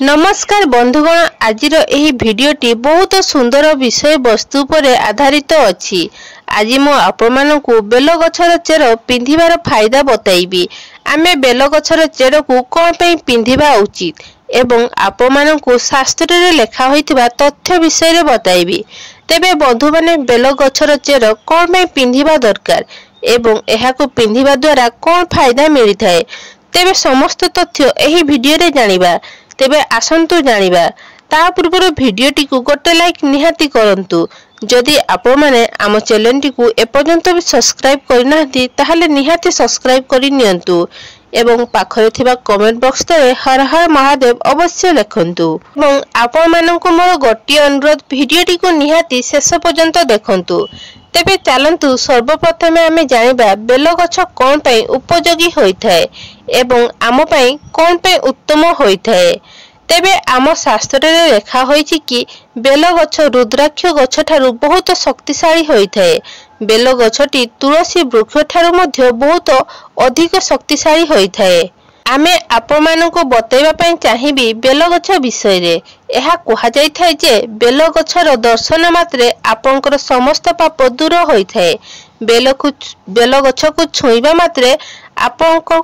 नमस्कार बंधुगण, आज भिडियोटी बहुत सुंदर विषय वस्तु पर आधारित अच्छी। आज मु आपको बेल गछर चेर पिंधिबार फायदा बताइबी। आमे बेल गछर चेर को कौन पे पिंधिबा उचित एवं आपको शास्त्र रे लेखा होइतिबा तथ्य विषय रे बताइबी। तेबे बंधु माने बेल गछर चेर कौन पे पिंधिबा दरकार एवं एहाको पिंधिबा द्वारा कौन फायदा मिली थाए, तेबे समस्त तथ्य एही भिडियो रे जानिबा। तेबे आसंतु जानिबा। ता पूर्व भिडियोटी को गोटे लाइक निहाती करंतु। जदि आपण माने आम चैनल टी को एपर्यंत भी सब्सक्राइब करना ताहले निहाती सब्सक्राइब करि नियंतु एवं पाखरे थिबा कमेंट बॉक्स रे हर हर महादेव अवश्य लिखंतु। एवं आपण माननको मोर गोटे अनुरोध, भिडियोटी को निहाती शेष पर्यंत देखंतु। तेबे चलंतु सर्वप्रथम आमे जानिबा बेल गछ कोन पई उपयोगी होइथाय एवं आम पई कोन पई उत्तम होइथाय। तेबे आम शास्त्र रे लेखा होइछि कि बेल गछ रुद्राक्ष गछ ठारू बहुत शक्तिशाली होइथाय। बेल गछटी तुलसी वृक्ष ठारू मध्ये बहुत अधिक शक्तिशाली होइथाय। आमे आपण मानको बतैबा पई चाहिबी बेल गछ विषय रे। एहा कहा जाय थाय जे बेल गछर दर्शन मात्रे आपनकर समस्त पाप दूर होइथाय। बेल गछ को छुईबा मात्रे आपनको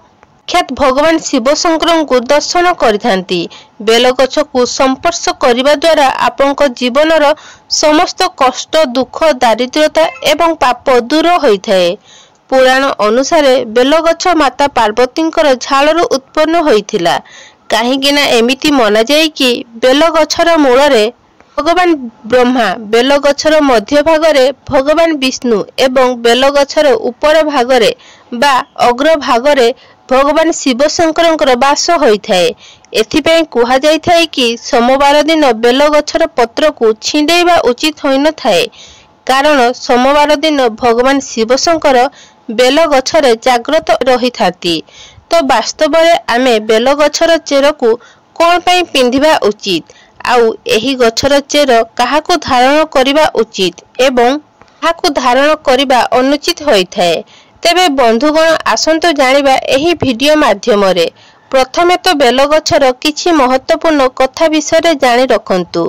ख्यात भगवान शिव शंकर को दर्शन करिथांती। बेल गछ को संपर्श करिबा द्वारा आपनकर जीवनर समस्त कष्ट, दुख, दारिद्रता एवं पाप दूर होइथाय। पुराण अनुसार बेल गछ माता पार्वतींकर झालरू उत्पन्न होइथिला। काहींकिना एमिति मना जाय कि बेल गछर मूल रे भगवान ब्रह्मा, बेल गछर मध्य भागरे भगवान विष्णु एवं बेल गछर ऊपर भागरे बा अग्र भागरे भगवान शिव शंकरंकर वास होइथाय। एथिपई कुहा जाय थाय कि सोमवार दिन बेल गछर पत्र को छिंडेइबा उचित होई न थाए, कारण सोमवार दिन भगवान शिव शंकर बेल गछरे जाग्रत रही थाती। तो वास्तव रे आमे बेल गछर चेर को कोन पई पिंधिबा उचित आउ एही गछर चेर काहाको धारण करिबा उचित एवं काहाको धारण करिबा अनुचित होइथाय। तेबे बंधुगण आसंतो जानिबा एही वीडियो माध्यम रे। प्रथमे तो बेल गछर किछि महत्वपूर्ण कथा विषय रे जानि रखंतु।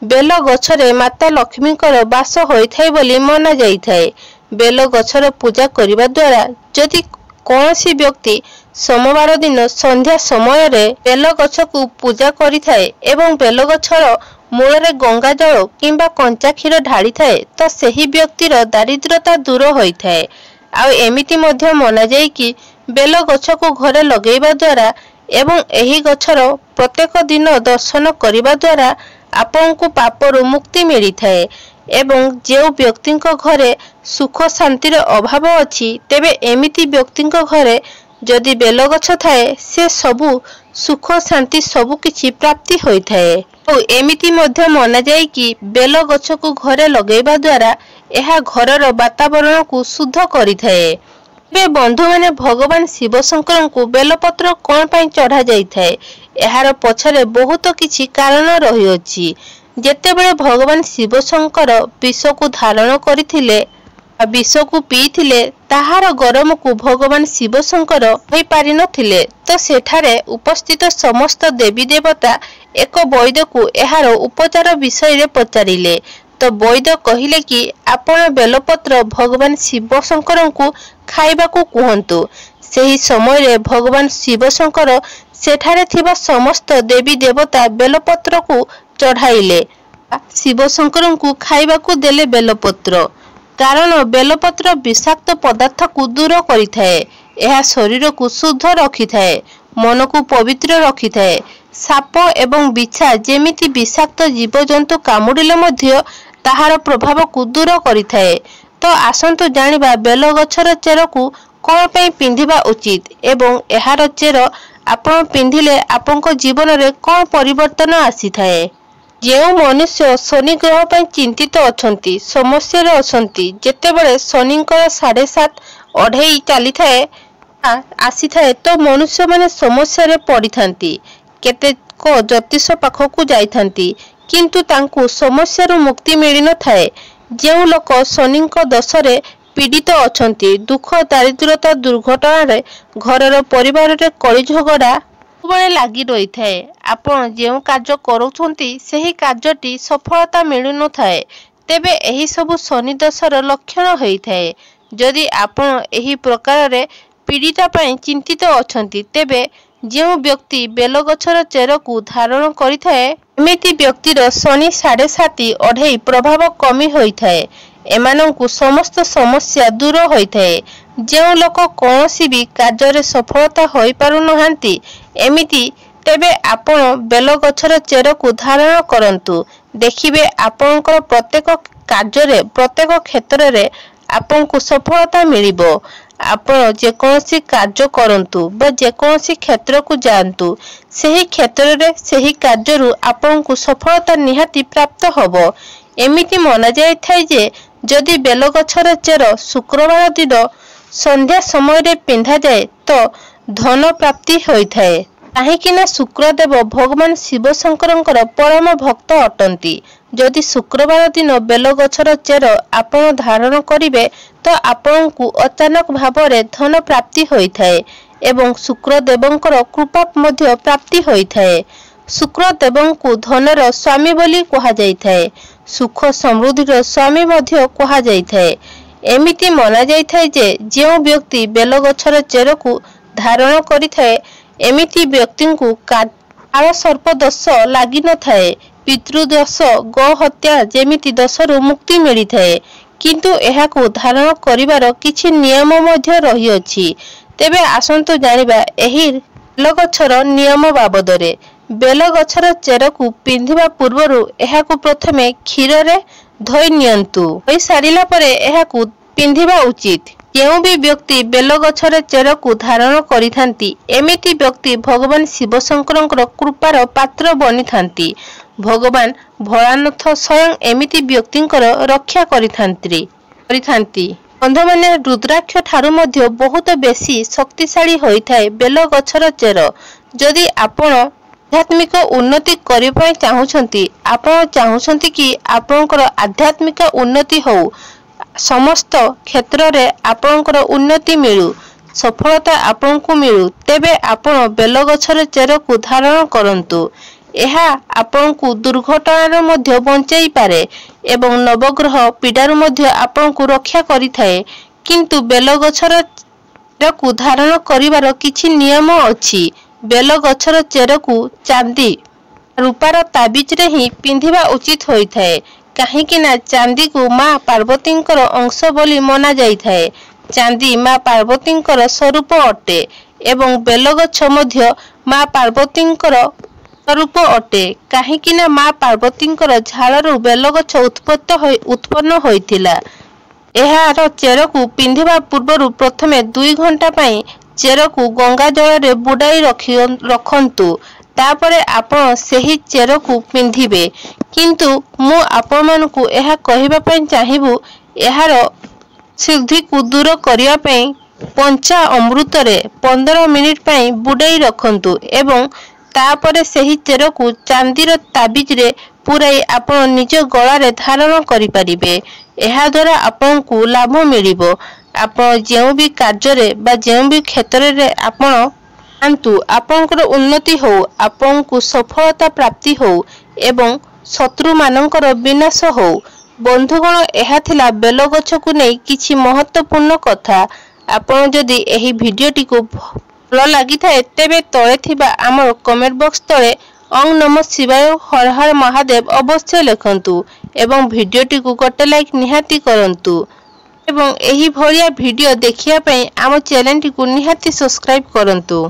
बेल गछरे माता लक्ष्मीकर वास होइथाय बोली मना जाइथाय। बेल गछर पूजा करिबा द्वारा जदि कौनसी व्यक्ति सोमवार दिन संध्या समय रे बेल गछ को पूजा करिथाय एवं बेल गछर मूल रे गंगा जल किंबा कंचा क्षीर ढाली थाए तो सही व्यक्तिर दारिद्रता दूर होइथाय। आउ एमिति मध्य मना जाय कि बेल गछ को घरे लगेइबा द्वारा एवं एही गछर प्रत्येक दिन दर्शन करिबा द्वारा आपनको पापरु मुक्ति मिली थाए। एवं जो व्यक्ति घरे सुख शांतिर अभाव अछि तेबे एमिति व्यक्ति घरे जदि बेल गछ थाए से सबु सुख शांति सबु किछि प्राप्ति होई थाए। और एमिति मध्य मना जाय कि बेल गछ को घरे लगेइबा द्वारा एहा घरर वातावरण को शुद्ध करि थाए। बे बंधु माने भगवान शिव शंकर को बेलपत्र कोन पई चढ़ा जाय थाए, एहार पछरे बहुत किछि कारण रही अछि। जेतेबेले भगवान शिव शंकर विष को धारण करिथिले, विष को पीथिले, ताहार गरम को भगवान शिव शंकर होई पारि नथिले। तो सेठारे उपस्थित समस्त देवी देवता एक वैद्य को एहार उपचार विषय रे पचारिले। तो वैद्य कहिले कि आपण बेलपत्र भगवान शिव शंकर को खाइबा को कहंतु। सेही समय रे भगवान शिव शंकर सेठारे थिबा समस्त देवी देवता बेलपत्र को चढ़ाइले। शिव शंकर को खाइबा को देले बेलपत्र, कारण बेलपत्र विषाक्त पदार्थ को दूर करिथाए। एहा शरीर को शुद्ध रखिथाए, मन को पवित्र रखिथाए। साप एवं बिछा जेमिति विषाक्त जीवजंतु कामुडिले मध्य ताहार प्रभाव को दूर करिथाए। तो आसंतु जानिबा बेल गछर चेर को कोन पई पिंधिबा उचित एवं एहार चेर आपण पिंधिले आपनको जीवन रे कोन परिवर्तन आसी थाए। जो मनुष्य शनि ग्रह पर चिंतित अछंती, समस्या रे अछंती, जेतेबेले शनिकर 7.5 अढ़ेई चली थाए आसी थाए तो मनुष्य माने समस्या रे पड़ी थांती। केते को ज्योतिष पाख को जाई थांती किंतु तांकु समस्या रो मुक्ति मिली न थाए। जो लोक शनिको दोष रे पीड़ित अछंती, दुख, दारिद्रता, दुर्घटना रे घरर परिवार रे कली झगड़ा ସବୁବେଳେ ଲାଗି रही आपण जो कार्य करुछंती सही कार्यटी सफलता मिलु न थाए तेबे एही सबु शनि दशार लक्षण होइथाए। जदि आपण एही प्रकार रे पीड़िता पई चिंतित अछंती तेबे जो व्यक्ति बेलगछर चेर को धारण करिथाए एमिति व्यक्तिर शनि 7.5 अढ़ाई प्रभाव कमी होइथाए। एमानंकु समस्त समस्या दूर होइथाए। जो लोक कौनसी भी कार्य सफलता होई पारु नहांती एमिति तेबे आपण बेलगछर चेर को धारण करंतु देखिबे आपनकर प्रत्येक कार्य प्रत्येक क्षेत्र रे आपनकु सफलता मिलिबो। आपण जेकोसी कार्य करंतु बा जेकोसी क्षेत्र को जानतु सही क्षेत्र रे सही कार्यरु आपनकु सफलता निहाती प्राप्त होबो। एमिति मना जाय थाय जे जदि बेलगछर चेर शुक्रवार दिन संध्या समय रे पिंधा जाए तो धन प्राप्ति होई थाए। काहेकिना शुक्रदेव भगवान शिव शंकरंकर परम भक्त अटंती। जदि शुक्रवार दिन बेलगछर चेर आपण धारण करिवे तो आपनकु अचानक भावरे धन प्राप्ति होई थाए एवं शुक्रदेवंकर कृपा मध्य प्राप्ति होई थाए। शुक्रदेवंकु धनर स्वामी बोली कहा जाई थाए। सुख समृद्धिर स्वामी मध्य कहा जाई थाए। एमिति मना जाई थाए जे जो व्यक्ति बेलगछर चेर को धारण करि थाए एमिति व्यक्ति को काल सर्प दोष लागि न थाए। पितृदोष गो हत्या जेमिति दोषरु मुक्ति मिली थाए किंतु एहाकु धारण करिवार किछि नियम मध्य रही अछि। तेबे आसंतु जानिबा एही बेलगछर नियम बाबदरे। बेलगछर चेर को पिंधिबा पूर्वरु एहाकु प्रथमे क्षीर रे धोई नियंतु। होई सारिला परे एहाकु पिंधिबा उचित। जो भी व्यक्ति बेलगछर चेर को धारण करिथांती एमिति व्यक्ति भगवान शिव शंकरंकर कृपार पात्र बनी थांती। भगवान भोलानाथ स्वयं एमिति व्यक्तिंकर रक्षा करिथांती। बंधु माने रुद्राक्ष ठारू मध्य बहुत बेसी शक्तिशाली होइथाए बेलगछर चेर। जदि आपण आध्यात्मिक उन्नति करि पय चाहुछंती आपण चाहुछंती कि आपनकर आध्यात्मिक उन्नति हो समस्त क्षेत्र रे आपनकर उन्नति मिलु सफलता आपनकु मिलु तेबे आपण बेलगछर चेर को धारण करंतु। एहा आपनकु दुर्घटनार मध्य बंचाई पारे एवं नवग्रह पीड़ार मध्य आपनकु रक्षा करिथाए। किंतु बेलगछर चेर को धारण करिवार किछि नियम अछि। बेलगछर चेर को चांदी रूपार ताबिज रे ही पिंधिबा उचित होइथाए। काहेकि ना चांदी को मां पार्वतींकर अंश बोली मना जाई थाए। चांदी मां पार्वतींकर स्वरूप अटे एवं बेलगछ मध्य मां पार्वतींकर स्वरूप अटे। काहेकि ना मां पार्वतींकर झालरू बेलगछ उत्पन्न होइथिला। एहार चेर को पिंधिबा पूर्वरु प्रथमे 2 घंटा पई चेर को गंगा जल रे बुडाई रखंतु। तापरे आपण सही चेर को पिंधिबे। किंतु मु आपण मानकु एहा कहिबा पई चाहिबु एहार सिद्धि को दूर करिया पई पंचा अमृत रे 15 मिनिट पई बुडाई रखंतु एवं तापरे सही चेर को चांदीर ताबिज रे पुराई आपण निज गळा रे धारण करि परिबे। एहा द्वारा आपण को लाभ मिलिबो। आपण जेउ भी कार्य रे बा जेउ भी क्षेत्र रे आपण आंतु आपनकर उन्नति हो आपनकु सफलता प्राप्ति हो एवं शत्रु मानकर विनाश हो। बंधुगण एहा थिला बेलगछ को नै किछि महत्वपूर्ण कथा। आपण जदि एही भिडियोटी को भल लागि थाए तेबे तळे थिबा हमर कमेंट बॉक्स तळे ओम नमः शिवाय हर हर महादेव अवश्य लिखंतु एवं भिडियोटी को गोटे लाइक निहाती करंतु एवं एही भलिया भिडियो देखिया पई आम चैनल टी को निहाती सब्सक्राइब करंतु।